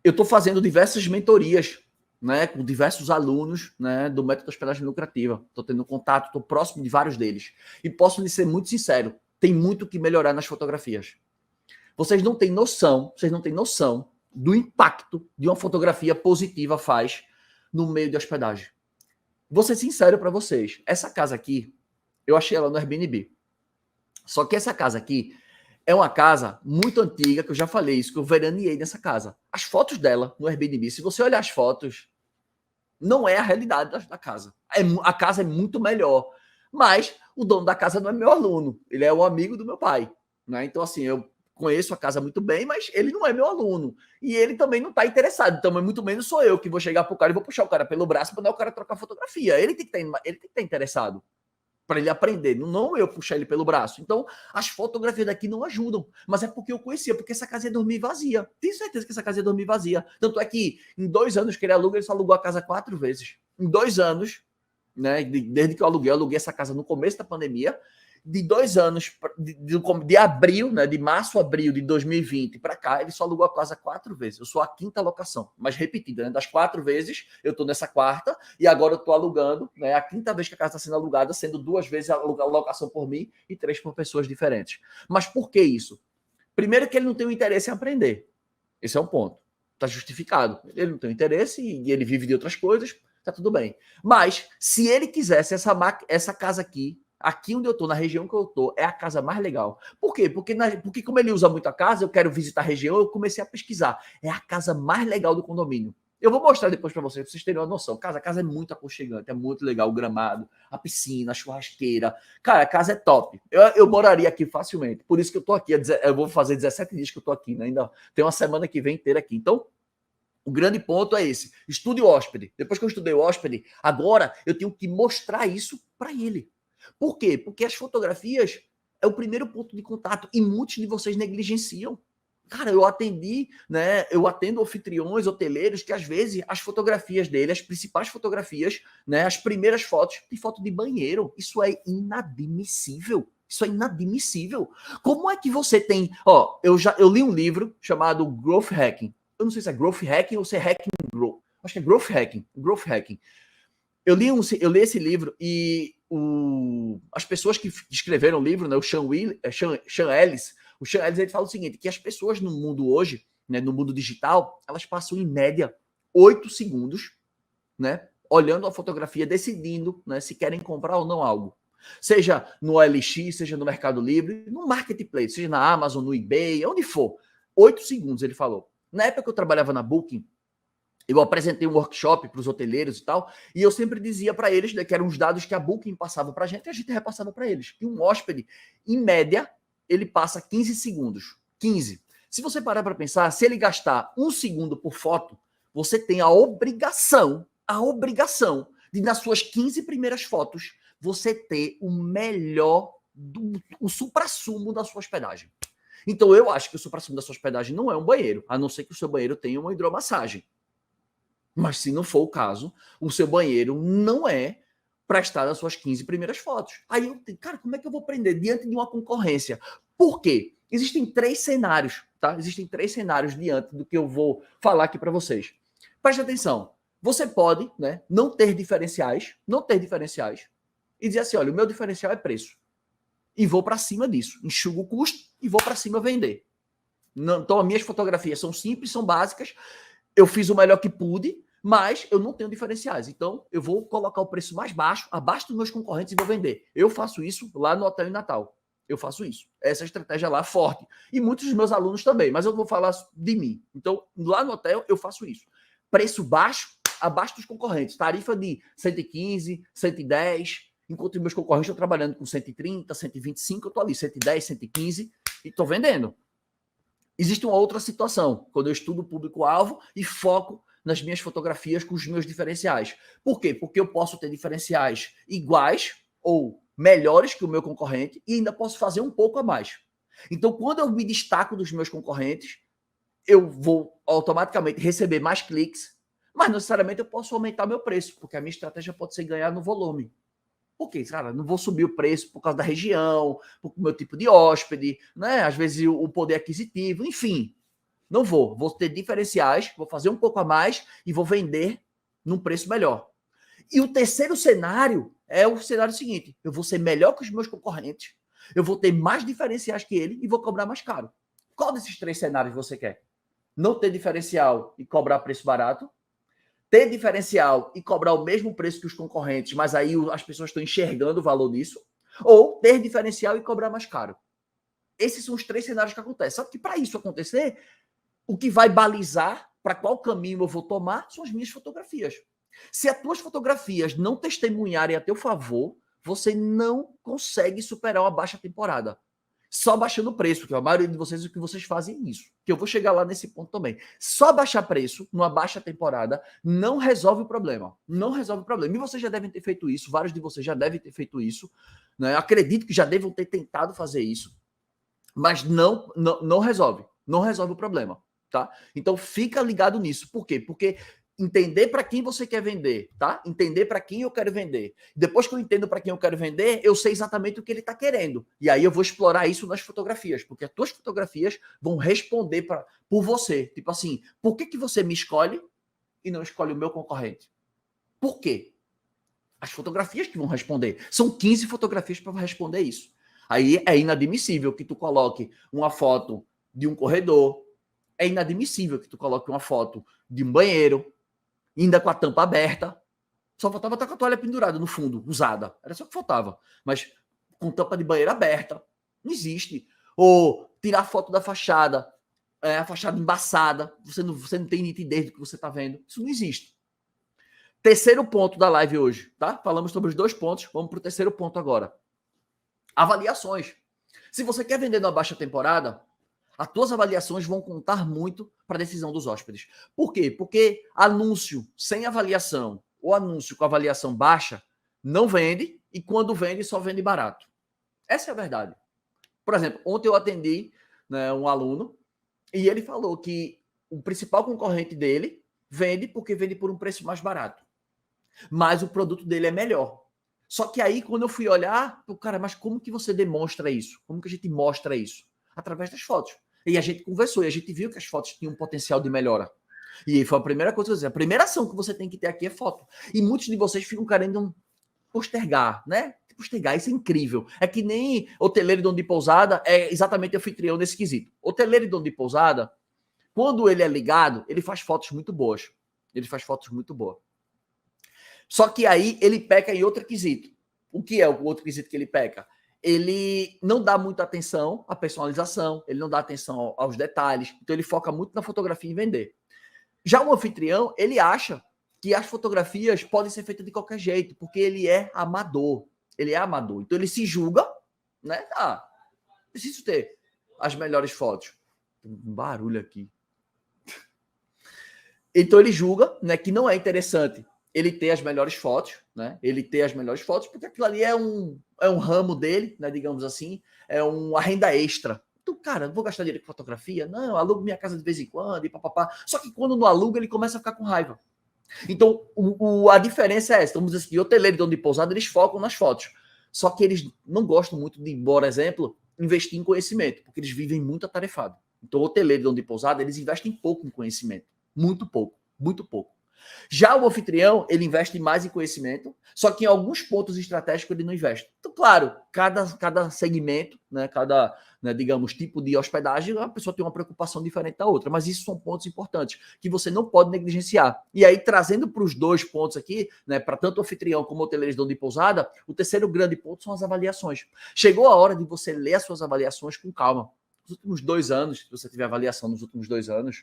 Eu estou fazendo diversas mentorias, né, com diversos alunos, né, do método hospedagem lucrativa. Estou tendo contato, estou próximo de vários deles. E posso lhe ser muito sincero, tem muito que melhorar nas fotografias. Vocês não têm noção do impacto de uma fotografia positiva faz no meio de hospedagem. Vou ser sincero para vocês. Essa casa aqui, eu achei ela no Airbnb. Só que essa casa aqui é uma casa muito antiga, que eu já falei isso, que eu veraneei nessa casa. As fotos dela no Airbnb, se você olhar as fotos, não é a realidade da casa. A casa é muito melhor. Mas o dono da casa não é meu aluno. Ele é um amigo do meu pai. Né? Então, assim, eu conheço a casa muito bem, mas ele não é meu aluno. E ele também não está interessado. Então, muito menos sou eu que vou chegar pro cara e vou puxar o cara pelo braço para mandar o cara trocar fotografia. Ele tem que estar interessado para ele aprender, não eu puxar ele pelo braço. Então, as fotografias daqui não ajudam, mas é porque eu conhecia, porque essa casa ia dormir vazia. Tenho certeza que essa casa ia dormir vazia. Tanto é que em 2 anos que ele aluga, ele só alugou a casa 4 vezes. Em 2 anos, né, desde que eu aluguei essa casa no começo da pandemia, de 2 anos, de abril, né, de março a abril de 2020 para cá, ele só alugou a casa 4 vezes. Eu sou a 5ª locação, mas repetida, né? Das 4 vezes, eu estou nessa 4ª, e agora eu estou alugando, né? A 5ª vez que a casa está sendo alugada, sendo 2 vezes a locação por mim e 3 por pessoas diferentes. Mas por que isso? Primeiro que ele não tem o interesse em aprender. Esse é um ponto. Está justificado. Ele não tem interesse e ele vive de outras coisas, tá tudo bem. Mas, se ele quisesse essa casa aqui onde eu tô, na região que eu tô, é a casa mais legal. Por quê? Porque como ele usa muito a casa, eu quero visitar a região, eu comecei a pesquisar. É a casa mais legal do condomínio. Eu vou mostrar depois para vocês terem uma noção. A casa é muito aconchegante, é muito legal. O gramado, a piscina, a churrasqueira. Cara, a casa é top. Eu moraria aqui facilmente. Por isso que eu tô aqui. Eu vou fazer 17 dias que eu tô aqui, né? Ainda tem uma semana que vem inteira aqui. Então, o grande ponto é esse. Estude o hóspede. Depois que eu estudei o hóspede, agora eu tenho que mostrar isso para ele. Por quê? Porque as fotografias é o primeiro ponto de contato e muitos de vocês negligenciam. Cara, eu atendi, né? Eu atendo anfitriões, hoteleiros, que às vezes as fotografias dele, as principais fotografias, né? As primeiras fotos, tem foto de banheiro. Isso é inadmissível. Isso é inadmissível. Como é que você tem. Ó, eu li um livro chamado Growth Hacking. Eu não sei se é Growth Hacking ou se é Hacking Growth. Acho que é Growth Hacking. Growth Hacking. Eu li esse livro e as pessoas que escreveram o livro, né? O Sean Ellis. O Sean Ellis, ele fala o seguinte, que as pessoas no mundo hoje, né, no mundo digital, elas passam em média 8 segundos, né, olhando a fotografia, decidindo, né, se querem comprar ou não algo. Seja no OLX, seja no Mercado Livre, no Marketplace, seja na Amazon, no eBay, onde for. 8 segundos, ele falou. Na época que eu trabalhava na Booking, eu apresentei um workshop para os hoteleiros e tal, e eu sempre dizia para eles, né, que eram os dados que a Booking passava para a gente, e a gente repassava para eles. E um hóspede, em média, ele passa 15 segundos. 15. Se você parar para pensar, se ele gastar 1 segundo por foto, você tem a obrigação de, nas suas 15 primeiras fotos, você ter o melhor, o suprassumo da sua hospedagem. Então, eu acho que o suprassumo da sua hospedagem não é um banheiro, a não ser que o seu banheiro tenha uma hidromassagem. Mas se não for o caso, o seu banheiro não é para estar nas suas 15 primeiras fotos. Aí eu, cara, como é que eu vou aprender diante de uma concorrência? Por quê? Existem 3 cenários, tá? Existem 3 cenários diante do que eu vou falar aqui para vocês. Preste atenção. Você pode, né, não ter diferenciais, e dizer assim, olha, o meu diferencial é preço. E vou para cima disso. Enxugo o custo e vou para cima vender. Não, então, as minhas fotografias são simples, são básicas. Eu fiz o melhor que pude, mas eu não tenho diferenciais. Então, eu vou colocar o preço mais baixo, abaixo dos meus concorrentes e vou vender. Eu faço isso lá no Hotel em Natal. Eu faço isso. Essa estratégia lá é forte. E muitos dos meus alunos também, mas eu vou falar de mim. Então, lá no hotel, eu faço isso. Preço baixo, abaixo dos concorrentes. Tarifa de 115, 110. Enquanto os meus concorrentes estão trabalhando com 130, 125, eu estou ali 110, 115 e estou vendendo. Existe uma outra situação, quando eu estudo o público-alvo e foco nas minhas fotografias com os meus diferenciais. Por quê? Porque eu posso ter diferenciais iguais ou melhores que o meu concorrente e ainda posso fazer um pouco a mais. Então, quando eu me destaco dos meus concorrentes, eu vou automaticamente receber mais cliques, mas necessariamente eu posso aumentar meu preço, porque a minha estratégia pode ser ganhar no volume. Por quê? Cara, não vou subir o preço por causa da região, por meu tipo de hóspede, né? Às vezes o poder aquisitivo, enfim. Não vou. Vou ter diferenciais, vou fazer um pouco a mais e vou vender num preço melhor. E o terceiro cenário é o cenário seguinte: eu vou ser melhor que os meus concorrentes, eu vou ter mais diferenciais que ele e vou cobrar mais caro. Qual desses 3 cenários você quer? Não ter diferencial e cobrar preço barato? Ter diferencial e cobrar o mesmo preço que os concorrentes, mas aí as pessoas estão enxergando o valor nisso? Ou ter diferencial e cobrar mais caro? Esses são os 3 cenários que acontecem. Só que para isso acontecer, o que vai balizar para qual caminho eu vou tomar são as minhas fotografias. Se as tuas fotografias não testemunharem a teu favor, você não consegue superar uma baixa temporada. Só baixando o preço, porque a maioria de vocês, o que vocês fazem é isso. Que eu vou chegar lá nesse ponto também. Só baixar preço numa baixa temporada não resolve o problema. Não resolve o problema. E vocês já devem ter feito isso, vários de vocês já devem ter feito isso. Né? Acredito que já devam ter tentado fazer isso. Mas não resolve. Não resolve o problema. Tá? Então fica ligado nisso. Por quê? Porque entender para quem você quer vender, tá? Entender para quem eu quero vender. Depois que eu entendo para quem eu quero vender, eu sei exatamente o que ele está querendo. E aí eu vou explorar isso nas fotografias, porque as tuas fotografias vão responder por você. Tipo assim, por que você me escolhe e não escolhe o meu concorrente? Por quê? As fotografias que vão responder. São 15 fotografias para responder isso. Aí é inadmissível que tu coloque uma foto de um corredor, é inadmissível que tu coloque uma foto de um banheiro, ainda com a tampa aberta. Só faltava estar com a toalha pendurada no fundo, usada. Era só o que faltava. Mas com tampa de banheiro aberta. Não existe. Ou tirar foto da fachada a fachada embaçada, você não tem nitidez do que você está vendo. Isso não existe. Terceiro ponto da live hoje, tá? Falamos sobre os 2 pontos, vamos para o terceiro ponto agora. Avaliações. Se você quer vender numa baixa temporada, as tuas avaliações vão contar muito para a decisão dos hóspedes. Por quê? Porque anúncio sem avaliação ou anúncio com avaliação baixa não vende, e quando vende, só vende barato. Essa é a verdade. Por exemplo, ontem eu atendi, né, um aluno e ele falou que o principal concorrente dele vende porque vende por um preço mais barato. Mas o produto dele é melhor. Só que aí, quando eu fui olhar, cara, mas como que você demonstra isso? Como que a gente mostra isso? Através das fotos. E a gente conversou, e a gente viu que as fotos tinham um potencial de melhora. E foi a primeira coisa que eu disse, a primeira ação que você tem que ter aqui é foto. E muitos de vocês ficam querendo postergar, né? Postergar, isso é incrível. É que nem hoteleiro e dono de pousada é exatamente anfitrião nesse quesito. Hoteleiro e dono de pousada, quando ele é ligado, ele faz fotos muito boas. Ele faz fotos muito boas. Só que aí ele peca em outro quesito. O que é o outro quesito que ele peca? Ele não dá muita atenção à personalização, ele não dá atenção aos detalhes, então ele foca muito na fotografia e vender. Já o anfitrião, ele acha que as fotografias podem ser feitas de qualquer jeito, porque ele é amador. Ele é amador. Então ele se julga, né? Ah, preciso ter as melhores fotos. Tem um barulho aqui. Então ele julga, né, que não é interessante ele ter as melhores fotos, né? Ele ter as melhores fotos, porque aquilo ali é um ramo dele, né? Digamos assim, é uma renda extra. Então, cara, não vou gastar dinheiro com fotografia? Não, eu alugo minha casa de vez em quando e papapá. Só que quando não aluga, ele começa a ficar com raiva. Então, a diferença é essa. Vamos dizer assim, hoteleiro e dono de pousada, eles focam nas fotos. Só que eles não gostam muito de, por exemplo, investir em conhecimento, porque eles vivem muito atarefado. Então, hoteleiro e dono de pousada, eles investem pouco em conhecimento. Muito pouco, muito pouco. Já o anfitrião, ele investe mais em conhecimento, só que em alguns pontos estratégicos ele não investe. Então, claro, cada segmento, né, cada, né, digamos, tipo de hospedagem, a pessoa tem uma preocupação diferente da outra, mas isso são pontos importantes que você não pode negligenciar. E aí, trazendo para os 2 pontos aqui, né, para tanto o anfitrião como o hoteleiro dono de pousada, o terceiro grande ponto são as avaliações. Chegou a hora de você ler as suas avaliações com calma. Nos últimos 2 anos, se você tiver avaliação nos últimos 2 anos,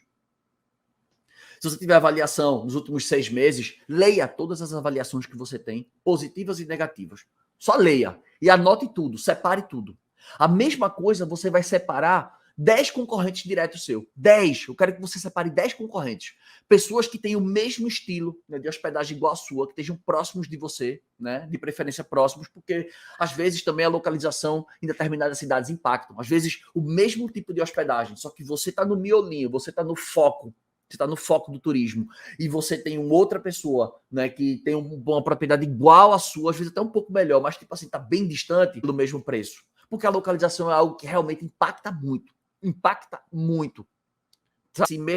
se você tiver avaliação nos últimos 6 meses, leia todas as avaliações que você tem, positivas e negativas. Só leia e anote tudo, separe tudo. A mesma coisa você vai separar 10 concorrentes diretos seu. 10. Eu quero que você separe 10 concorrentes. Pessoas que têm o mesmo estilo, né, de hospedagem igual a sua, que estejam próximos de você, né, de preferência próximos, porque às vezes também a localização em determinadas cidades impactam. Às vezes o mesmo tipo de hospedagem, só que você está no miolinho, você está no foco. Você está no foco do turismo e você tem uma outra pessoa, né, que tem uma propriedade igual à sua, às vezes até um pouco melhor, mas tipo assim, está bem distante do mesmo preço. Porque a localização é algo que realmente impacta muito. Impacta muito.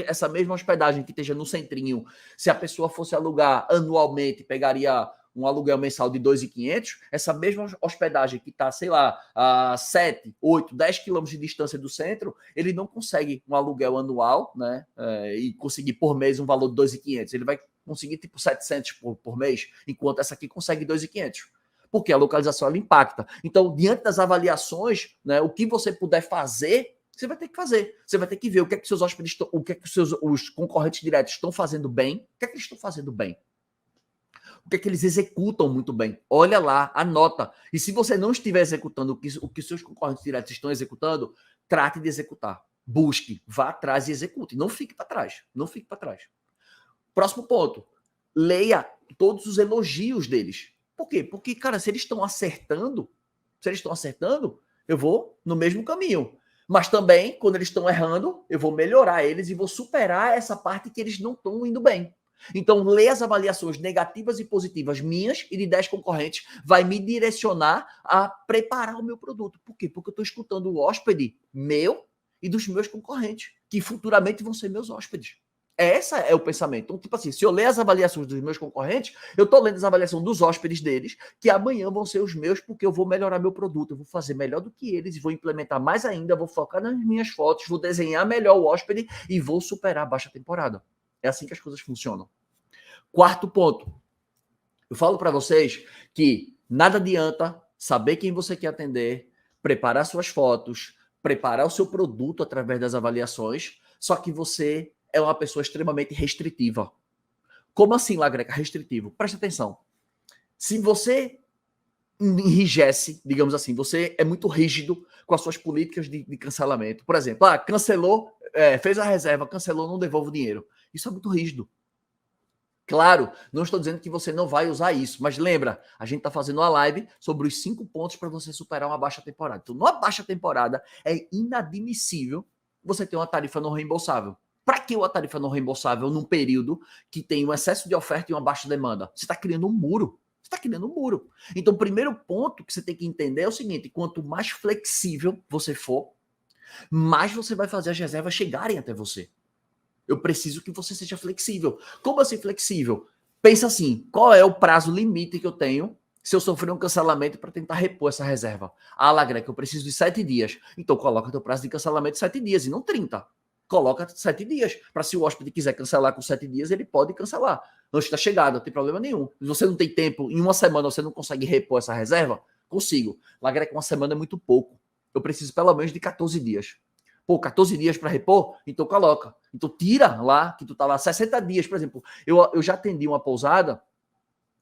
Essa mesma hospedagem que esteja no centrinho, se a pessoa fosse alugar anualmente, pegaria um aluguel mensal de 2.500, essa mesma hospedagem que está, sei lá, a 7, 8, 10 quilômetros de distância do centro, ele não consegue um aluguel anual, né, e conseguir por mês um valor de 2.500. Ele vai conseguir tipo 700 por mês, enquanto essa aqui consegue 2.500. Porque a localização ela impacta. Então, diante das avaliações, né, o que você puder fazer, você vai ter que fazer. Você vai ter que ver o que é que seus hóspedes, o que é que os concorrentes diretos estão fazendo bem, o que é que eles estão fazendo bem. O que é que eles executam muito bem. Olha lá, anota. E se você não estiver executando o que seus concorrentes diretos estão executando, trate de executar. Busque, vá atrás e execute. Não fique para trás. Não fique para trás. Próximo ponto. Leia todos os elogios deles. Por quê? Porque, cara, se eles estão acertando, eu vou no mesmo caminho. Mas também, quando eles estão errando, eu vou melhorar eles e vou superar essa parte que eles não estão indo bem. Então, ler as avaliações negativas e positivas minhas e de 10 concorrentes vai me direcionar a preparar o meu produto. Por quê? Porque eu estou escutando o hóspede meu e dos meus concorrentes, que futuramente vão ser meus hóspedes. Esse é o pensamento. Então, tipo assim, se eu ler as avaliações dos meus concorrentes, eu estou lendo as avaliações dos hóspedes deles, que amanhã vão ser os meus, porque eu vou melhorar meu produto, eu vou fazer melhor do que eles, e vou implementar mais ainda, vou focar nas minhas fotos, vou desenhar melhor o hóspede e vou superar a baixa temporada. É assim que as coisas funcionam. Quarto ponto. Eu falo para vocês que nada adianta saber quem você quer atender, preparar suas fotos, preparar o seu produto através das avaliações, só que você é uma pessoa extremamente restritiva. Como assim, Lagreca, restritivo? Presta atenção. Se você enrijece, digamos assim, você é muito rígido com as suas políticas de cancelamento. Por exemplo, cancelou, fez a reserva, cancelou, não devolve o dinheiro. Isso é muito rígido. Claro, não estou dizendo que você não vai usar isso, mas lembra, a gente está fazendo uma live sobre os 5 pontos para você superar uma baixa temporada. Então, numa baixa temporada, é inadmissível você ter uma tarifa não reembolsável. Para que uma tarifa não reembolsável num período que tem um excesso de oferta e uma baixa demanda? Você está criando um muro. Você está criando um muro. Então, o primeiro ponto que você tem que entender é o seguinte: quanto mais flexível você for, mais você vai fazer as reservas chegarem até você. Eu preciso que você seja flexível. Como assim flexível? Pensa assim, qual é o prazo limite que eu tenho se eu sofrer um cancelamento para tentar repor essa reserva? Lagreca, eu preciso de 7 dias. Então coloca teu prazo de cancelamento de 7 dias e não 30. Coloca 7 dias. Para se o hóspede quiser cancelar com 7 dias, ele pode cancelar. Antes da chegada, não tem problema nenhum. Se você não tem tempo, em uma semana você não consegue repor essa reserva? Consigo. Lagreca, uma semana é muito pouco. Eu preciso pelo menos de 14 dias. Pô, 14 dias para repor? Então coloca. Então tira lá, que tu tá lá 60 dias, por exemplo. Eu já atendi uma pousada,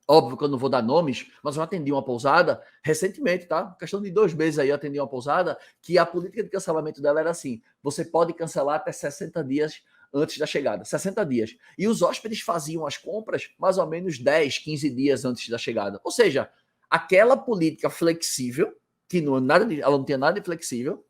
óbvio que eu não vou dar nomes, mas eu atendi uma pousada recentemente, tá? Questão de 2 meses aí eu atendi uma pousada que a política de cancelamento dela era assim: você pode cancelar até 60 dias antes da chegada. 60 dias. E os hóspedes faziam as compras mais ou menos 10, 15 dias antes da chegada. Ou seja, aquela política flexível, que não, ela não tinha nada de flexível,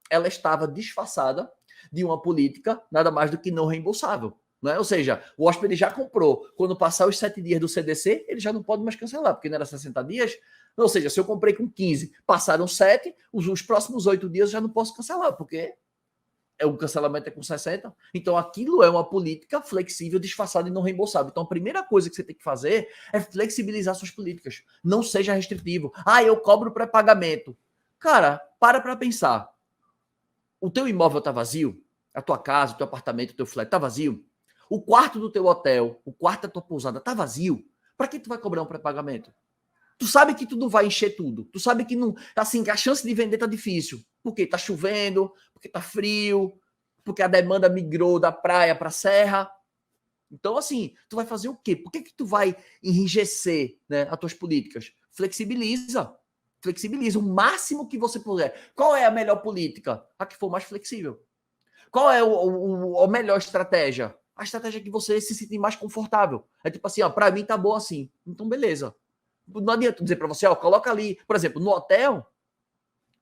ela estava disfarçada de uma política nada mais do que não reembolsável. Né? Ou seja, o hóspede já comprou. Quando passar os 7 dias do CDC, ele já não pode mais cancelar, porque não era 60 dias. Ou seja, se eu comprei com 15, passaram 7, os próximos 8 dias eu já não posso cancelar, porque o cancelamento é com 60. Então, aquilo é uma política flexível, disfarçada e não reembolsável. Então, a primeira coisa que você tem que fazer é flexibilizar suas políticas. Não seja restritivo. Eu cobro pré-pagamento. Cara, para pensar. O teu imóvel está vazio? A tua casa, o teu apartamento, o teu flat está vazio? O quarto do teu hotel, o quarto da tua pousada está vazio? Para que tu vai cobrar um pré-pagamento? Tu sabe que tu não vai encher tudo. Tu sabe que não, assim, que a chance de vender tá difícil. Porque tá chovendo, porque tá frio, porque a demanda migrou da praia para a serra. Então, assim, tu vai fazer o quê? Por que tu vai enrijecer, né, as tuas políticas? Flexibiliza. Flexibiliza o máximo que você puder. Qual é a melhor política? A que for mais flexível. Qual é a melhor estratégia? A estratégia que você se sentir mais confortável. É tipo assim, para mim tá bom assim. Então, beleza. Não adianta dizer para você, coloca ali. Por exemplo, no hotel,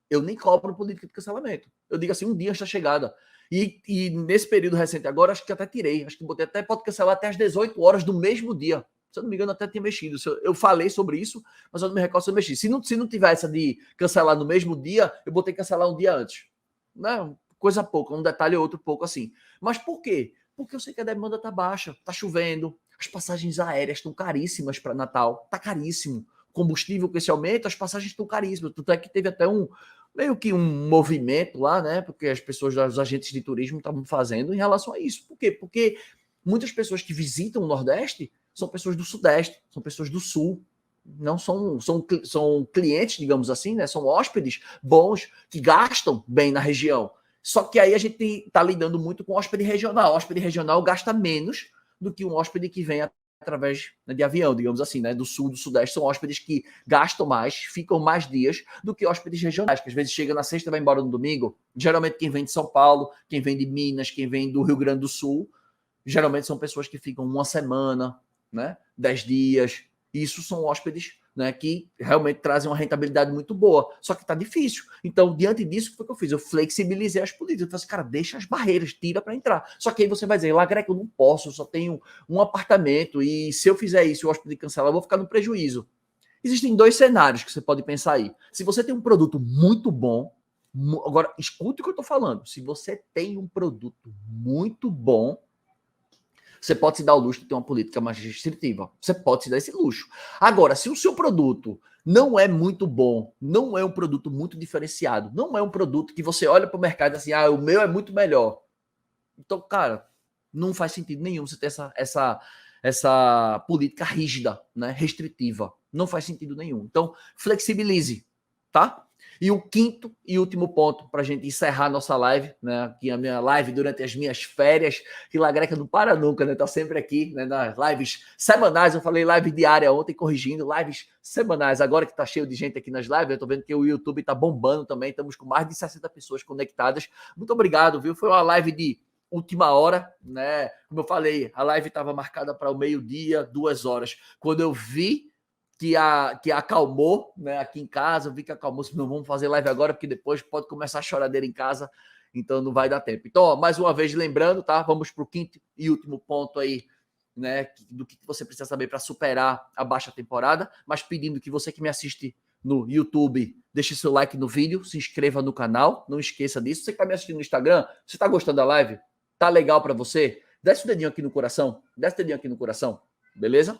eu nem cobro política de cancelamento. Eu digo assim, um dia antes da chegada. E nesse período recente agora, acho que até tirei. Acho que botei até, pode cancelar até às 18 horas do mesmo dia. Se eu não me engano, até tinha mexido. Eu falei sobre isso, mas eu não me recordo se eu mexi. Se não tiver essa de cancelar no mesmo dia, eu botei cancelar um dia antes. Né? Coisa pouca, um detalhe ou outro pouco assim. Mas por quê? Porque eu sei que a demanda tá baixa, tá chovendo, as passagens aéreas estão caríssimas para Natal, tá caríssimo. Combustível com esse aumento, as passagens estão caríssimas. Tanto é que teve até meio que um movimento lá, né? Porque as pessoas, os agentes de turismo estavam fazendo em relação a isso. Por quê? Porque muitas pessoas que visitam o Nordeste são pessoas do Sudeste, são pessoas do Sul. Não são clientes, digamos assim, né? São hóspedes bons que gastam bem na região. Só que aí a gente está lidando muito com hóspede regional. O hóspede regional gasta menos do que um hóspede que vem através de avião, digamos assim, né? Do Sul, do Sudeste, são hóspedes que gastam mais, ficam mais dias do que hóspedes regionais, que às vezes chega na sexta e vai embora no domingo. Geralmente quem vem de São Paulo, quem vem de Minas, quem vem do Rio Grande do Sul, geralmente são pessoas que ficam uma semana, né? 10 dias. Isso são hóspedes, né, que realmente trazem uma rentabilidade muito boa. Só que tá difícil. Então, diante disso, o que foi que eu fiz? Eu flexibilizei as políticas. Eu falei assim, cara, deixa as barreiras, tira para entrar. Só que aí você vai dizer, Lagreca, eu não posso, eu só tenho um apartamento e se eu fizer isso, o hóspede cancelar, eu vou ficar no prejuízo. Existem 2 cenários que você pode pensar aí. Se você tem um produto muito bom, agora, escute o que eu tô falando. Se você tem um produto muito bom, você pode se dar o luxo de ter uma política mais restritiva. Você pode se dar esse luxo. Agora, se o seu produto não é muito bom, não é um produto muito diferenciado, não é um produto que você olha para o mercado assim, o meu é muito melhor. Então, cara, não faz sentido nenhum você ter essa política rígida, né, restritiva. Não faz sentido nenhum. Então, flexibilize, tá? E o quinto e último ponto para a gente encerrar nossa live, né? Aqui a minha live durante as minhas férias, que Lagreca não para nunca, né? Tá sempre aqui, né? Nas lives semanais. Eu falei live diária ontem, corrigindo, lives semanais. Agora que tá cheio de gente aqui nas lives, eu tô vendo que o YouTube tá bombando também. Estamos com mais de 60 pessoas conectadas. Muito obrigado, viu? Foi uma live de última hora, né? Como eu falei, a live estava marcada para o meio-dia, 2 horas. Quando eu vi que acalmou, né, aqui em casa, eu vi que acalmou, se não vamos fazer live agora, porque depois pode começar a choradeira em casa, então não vai dar tempo. Então, ó, mais uma vez lembrando, tá? Vamos para o quinto e último ponto aí, né, do que você precisa saber para superar a baixa temporada, mas pedindo que você que me assiste no YouTube, deixe seu like no vídeo, se inscreva no canal, não esqueça disso. Você que está me assistindo no Instagram, você está gostando da live? Tá legal para você? Desce o dedinho aqui no coração, desce o dedinho aqui no coração, beleza?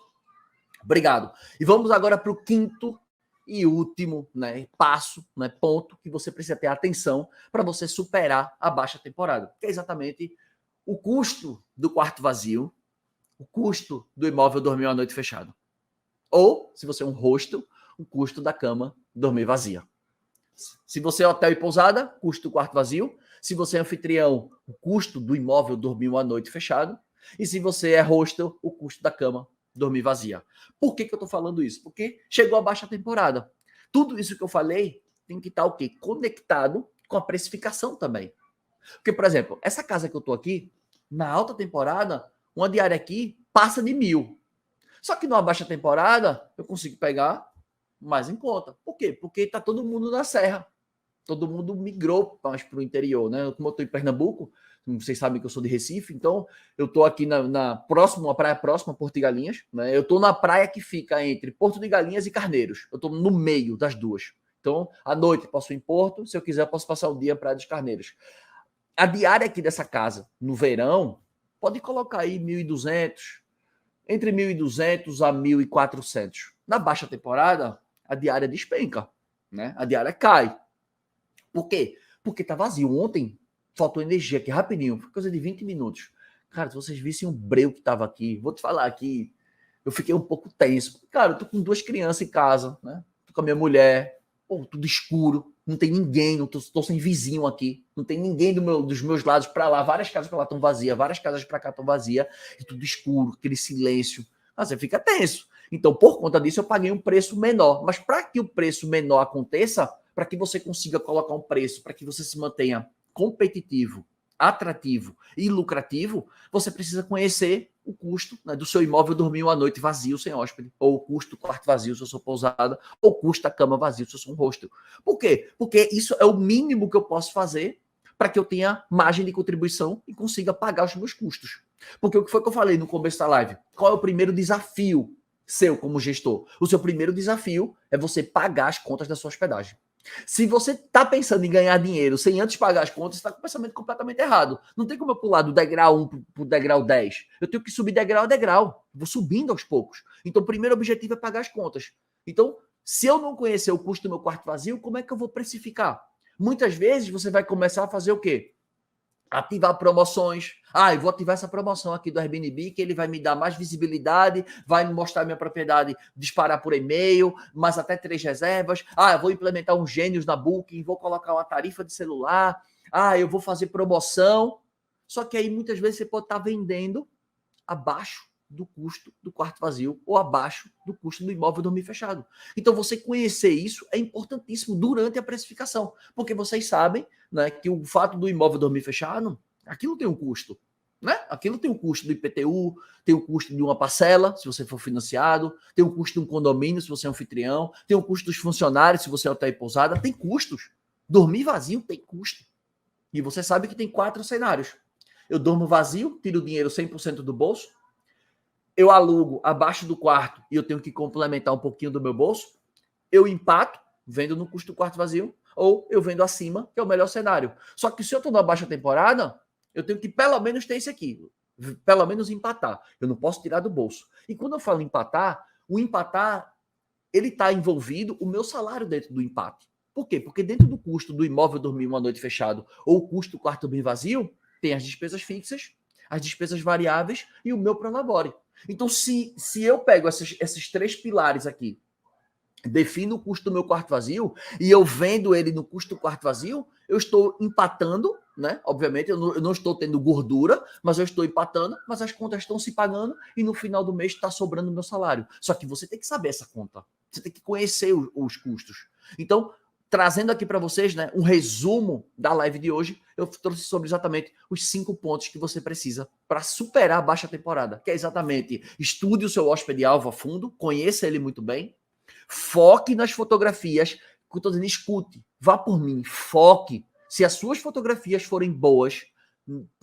Obrigado. E vamos agora para o quinto e último, né, passo, né, ponto que você precisa ter atenção para você superar a baixa temporada, que é exatamente o custo do quarto vazio, o custo do imóvel dormir uma noite fechado. Ou, se você é um hostel, o custo da cama dormir vazia. Se você é hotel e pousada, custo do quarto vazio. Se você é anfitrião, o custo do imóvel dormir uma noite fechado. E se você é hostel, o custo da cama dormir vazia. Por que eu estou falando isso? Porque chegou a baixa temporada. Tudo isso que eu falei tem que estar o quê? Conectado com a precificação também. Porque, por exemplo, essa casa que eu estou aqui, na alta temporada, uma diária aqui passa de 1.000. Só que numa baixa temporada, eu consigo pegar mais em conta. Por quê? Porque está todo mundo na serra. Todo mundo migrou mais para o interior, né? Como eu estou em Pernambuco, vocês sabem que eu sou de Recife, então eu estou aqui na próxima, uma praia próxima a Porto de Galinhas, né? Eu estou na praia que fica entre Porto de Galinhas e Carneiros. Eu estou no meio das duas. Então, à noite posso ir em Porto, se eu quiser posso passar o dia em Praia dos Carneiros. A diária aqui dessa casa, no verão, pode colocar aí 1.200, entre 1.200 a 1.400. Na baixa temporada, a diária despenca, né? A diária cai. Por quê? Porque tá vazio. Ontem faltou energia aqui rapidinho, foi coisa de 20 minutos. Cara, se vocês vissem o breu que tava aqui, vou te falar aqui, eu fiquei um pouco tenso. Cara, eu tô com 2 crianças em casa, né? Tô com a minha mulher, pô, tudo escuro, não tem ninguém, não tô sem vizinho aqui, não tem ninguém dos meus lados para lá, várias casas para lá estão vazias, várias casas para cá estão vazias, e tudo escuro, aquele silêncio. Ah, você fica tenso. Então, por conta disso, eu paguei um preço menor. Mas para que o preço menor aconteça, para que você consiga colocar um preço, para que você se mantenha competitivo, atrativo e lucrativo, você precisa conhecer o custo, né, do seu imóvel dormir uma noite vazio sem hóspede, ou o custo do quarto vazio se eu sou pousada, ou o custo da cama vazio se eu sou um hostel. Por quê? Porque isso é o mínimo que eu posso fazer para que eu tenha margem de contribuição e consiga pagar os meus custos. Porque o que foi que eu falei no começo da live? Qual é o primeiro desafio seu como gestor? O seu primeiro desafio é você pagar as contas da sua hospedagem. Se você está pensando em ganhar dinheiro sem antes pagar as contas, você está com o pensamento completamente errado. Não tem como eu pular do degrau 1 para o degrau 10. Eu tenho que subir degrau a degrau. Vou subindo aos poucos. Então, o primeiro objetivo é pagar as contas. Então, se eu não conhecer o custo do meu quarto vazio, como é que eu vou precificar? Muitas vezes você vai começar a fazer o quê? Ativar promoções. Eu vou ativar essa promoção aqui do Airbnb, que ele vai me dar mais visibilidade, vai me mostrar minha propriedade, disparar por e-mail, mais até 3 reservas. Eu vou implementar uns gênios na Booking, vou colocar uma tarifa de celular. Eu vou fazer promoção. Só que aí muitas vezes você pode estar vendendo abaixo do custo do quarto vazio ou abaixo do custo do imóvel dormir fechado. Então, você conhecer isso é importantíssimo durante a precificação, porque vocês sabem, né, que o fato do imóvel dormir fechado, aquilo tem um custo. Né? Aquilo tem o custo do IPTU, tem o custo de uma parcela, se você for financiado, tem o custo de um condomínio, se você é anfitrião, tem o custo dos funcionários, se você é hotel e pousada, tem custos. Dormir vazio tem custo. E você sabe que tem 4 cenários. Eu durmo vazio, tiro o dinheiro 100% do bolso, eu alugo abaixo do quarto e eu tenho que complementar um pouquinho do meu bolso, eu empato, vendo no custo do quarto vazio, ou eu vendo acima, que é o melhor cenário. Só que se eu estou na baixa temporada, eu tenho que pelo menos ter esse aqui, pelo menos empatar. Eu não posso tirar do bolso. E quando eu falo empatar, o empatar, ele está envolvido o meu salário dentro do empate. Por quê? Porque dentro do custo do imóvel dormir uma noite fechado ou o custo do quarto dormir vazio, tem as despesas fixas, as despesas variáveis e o meu prolabore. Então, se eu pego esses 3 pilares aqui defino o custo do meu quarto vazio e eu vendo ele no custo do quarto vazio, eu estou empatando, né? Obviamente, eu não estou tendo gordura, mas eu estou empatando, mas as contas estão se pagando e no final do mês está sobrando o meu salário. Só que você tem que saber essa conta. Você tem que conhecer os custos. Então, trazendo aqui para vocês, né, um resumo da live de hoje, eu trouxe sobre exatamente os 5 pontos que você precisa para superar a baixa temporada, que é exatamente estude o seu hóspede-alvo a fundo, conheça ele muito bem, foque nas fotografias, que eu estou dizendo, escute, vá por mim, foque. Se as suas fotografias forem boas,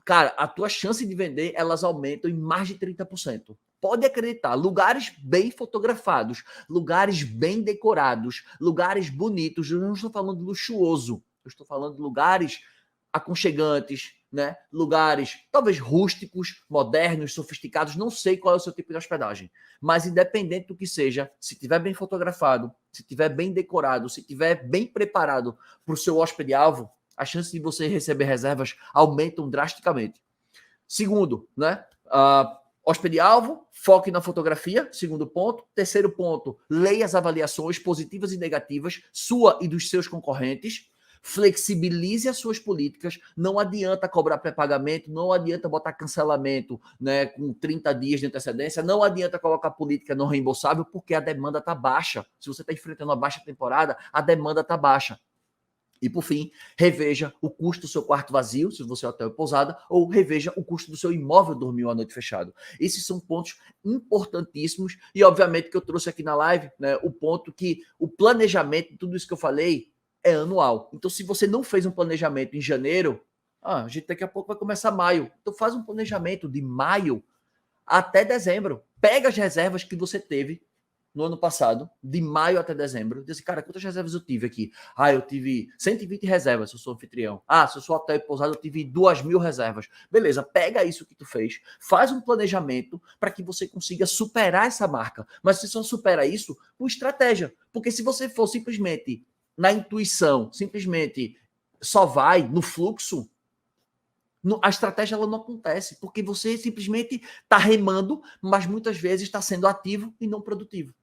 cara, a tua chance de vender, elas aumentam em mais de 30%. Pode acreditar, lugares bem fotografados, lugares bem decorados, lugares bonitos, eu não estou falando de luxuoso, eu estou falando de lugares aconchegantes, né? Lugares talvez rústicos, modernos, sofisticados, não sei qual é o seu tipo de hospedagem, mas independente do que seja, se tiver bem fotografado, se tiver bem decorado, se tiver bem preparado para o seu hóspede-alvo, a chance de você receber reservas aumentam drasticamente. Segundo, né? Hóspede-alvo, foque na fotografia, segundo ponto. Terceiro ponto, leia as avaliações positivas e negativas, sua e dos seus concorrentes. Flexibilize as suas políticas, não adianta cobrar pré-pagamento, não adianta botar cancelamento, né, com 30 dias de antecedência, não adianta colocar política não reembolsável, porque a demanda está baixa. Se você está enfrentando uma baixa temporada, a demanda está baixa. E, por fim, reveja o custo do seu quarto vazio, se você é hotel ou pousada, ou reveja o custo do seu imóvel dormir uma noite fechado. Esses são pontos importantíssimos e, obviamente, que eu trouxe aqui na live, né, o ponto que o planejamento, tudo isso que eu falei, é anual. Então, se você não fez um planejamento em janeiro, a gente daqui a pouco vai começar maio. Então, faz um planejamento de maio até dezembro. Pega as reservas que você teve no ano passado, de maio até dezembro, disse, cara, quantas reservas eu tive aqui? Eu tive 120 reservas, se eu sou anfitrião. Se eu sou hotel e pousada, eu tive 2.000 reservas. Beleza, pega isso que tu fez, faz um planejamento para que você consiga superar essa marca. Mas você só supera isso com estratégia. Porque se você for simplesmente na intuição, simplesmente só vai no fluxo, a estratégia ela não acontece, porque você simplesmente está remando, mas muitas vezes está sendo ativo e não produtivo.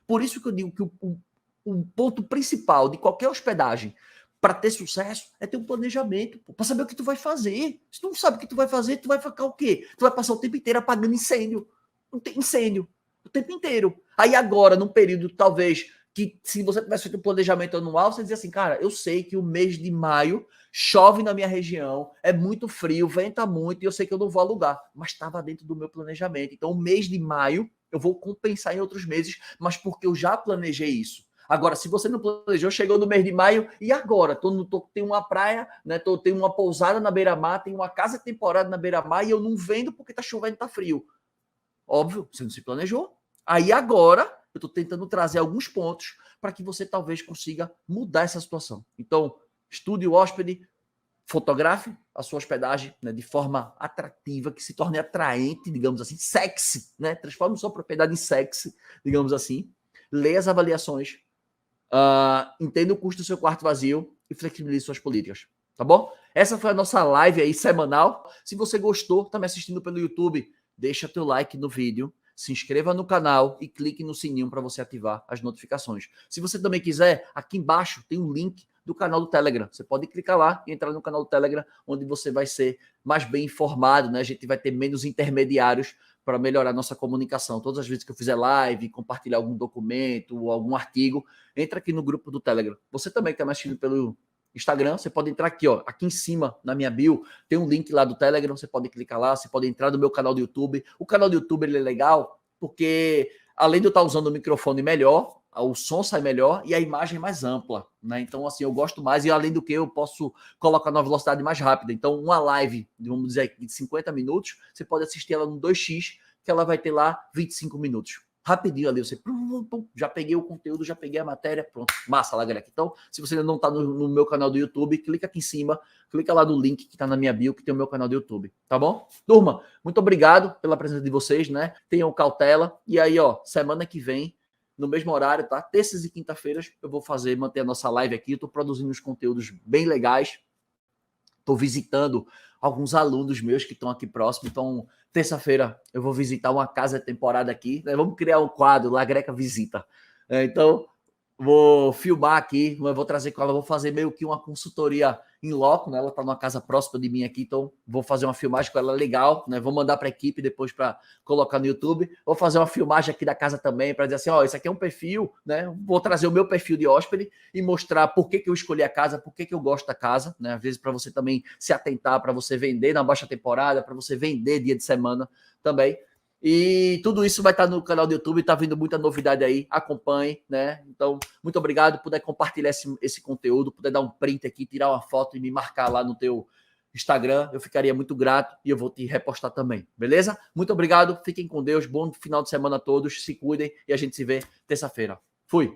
Por isso que eu digo que o ponto principal de qualquer hospedagem para ter sucesso é ter um planejamento, para saber o que tu vai fazer. Se tu não sabe o que tu vai fazer, tu vai ficar o quê? Tu vai passar o tempo inteiro apagando incêndio. Não tem incêndio o tempo inteiro. Aí agora, num período talvez que se você tivesse feito um planejamento anual, você dizia assim, cara, eu sei que o mês de maio chove na minha região, é muito frio, venta muito e eu sei que eu não vou alugar, mas estava dentro do meu planejamento. Então, o mês de maio eu vou compensar em outros meses, mas porque eu já planejei isso. Agora, se você não planejou, chegou no mês de maio, e agora? Tem uma praia, né? Tem uma pousada na beira-mar, tem uma casa temporária na beira-mar e eu não vendo porque tá chovendo, tá frio. Óbvio, você não se planejou. Aí agora, eu estou tentando trazer alguns pontos para que você talvez consiga mudar essa situação. Então, estude o hóspede, fotografe a sua hospedagem, né, de forma atrativa, que se torne atraente, digamos assim, sexy, né? Transforme sua propriedade em sexy, digamos assim. Leia as avaliações, entenda o custo do seu quarto vazio e flexibilize suas políticas, tá bom? Essa foi a nossa live aí semanal. Se você gostou, está me assistindo pelo YouTube, deixa teu like no vídeo, se inscreva no canal e clique no sininho para você ativar as notificações. Se você também quiser, aqui embaixo tem um link do canal do Telegram. Você pode clicar lá e entrar no canal do Telegram, onde você vai ser mais bem informado, né? A gente vai ter menos intermediários para melhorar nossa comunicação. Todas as vezes que eu fizer live, compartilhar algum documento ou algum artigo, entra aqui no grupo do Telegram. Você também que está me assistindo pelo Instagram, você pode entrar aqui, ó, aqui em cima, na minha bio, tem um link lá do Telegram, você pode clicar lá, você pode entrar no meu canal do YouTube. O canal do YouTube ele é legal porque, além de eu estar usando o microfone melhor, o som sai melhor e a imagem mais ampla, né? Então, assim, eu gosto mais e, além do que, eu posso colocar na velocidade mais rápida. Então, uma live, vamos dizer, de 50 minutos, você pode assistir ela no 2x, que ela vai ter lá 25 minutos. Rapidinho ali, você já peguei o conteúdo, já peguei a matéria, pronto, massa lá, galera. Então, se você ainda não está no meu canal do YouTube, clica aqui em cima, clica lá no link que está na minha bio, que tem o meu canal do YouTube, tá bom? Turma, muito obrigado pela presença de vocês, né? Tenham cautela. E aí, ó, semana que vem, no mesmo horário, tá? Terças e quinta-feiras, eu vou manter a nossa live aqui. Eu tô produzindo uns conteúdos bem legais. Tô visitando alguns alunos meus que estão aqui próximo. Então, terça-feira, eu vou visitar uma casa temporada aqui, né? Vamos criar um quadro, La Greca Visita. Então, Vou filmar aqui, eu vou trazer com ela, vou fazer meio que uma consultoria em loco, né? Ela tá numa casa próxima de mim aqui, então vou fazer uma filmagem com ela legal, né? Vou mandar para a equipe depois para colocar no YouTube. Vou fazer uma filmagem aqui da casa também para dizer assim, ó, esse aqui é um perfil, né? Vou trazer o meu perfil de hóspede e mostrar por que eu escolhi a casa, por que eu gosto da casa, né? Às vezes para você também se atentar, para você vender na baixa temporada, para você vender dia de semana também. E tudo isso vai estar no canal do YouTube, tá vindo muita novidade aí, acompanhe, né? Então, muito obrigado, puder compartilhar esse conteúdo, puder dar um print aqui, tirar uma foto e me marcar lá no teu Instagram, eu ficaria muito grato e eu vou te repostar também, beleza? Muito obrigado, fiquem com Deus, bom final de semana a todos, se cuidem e a gente se vê terça-feira. Fui!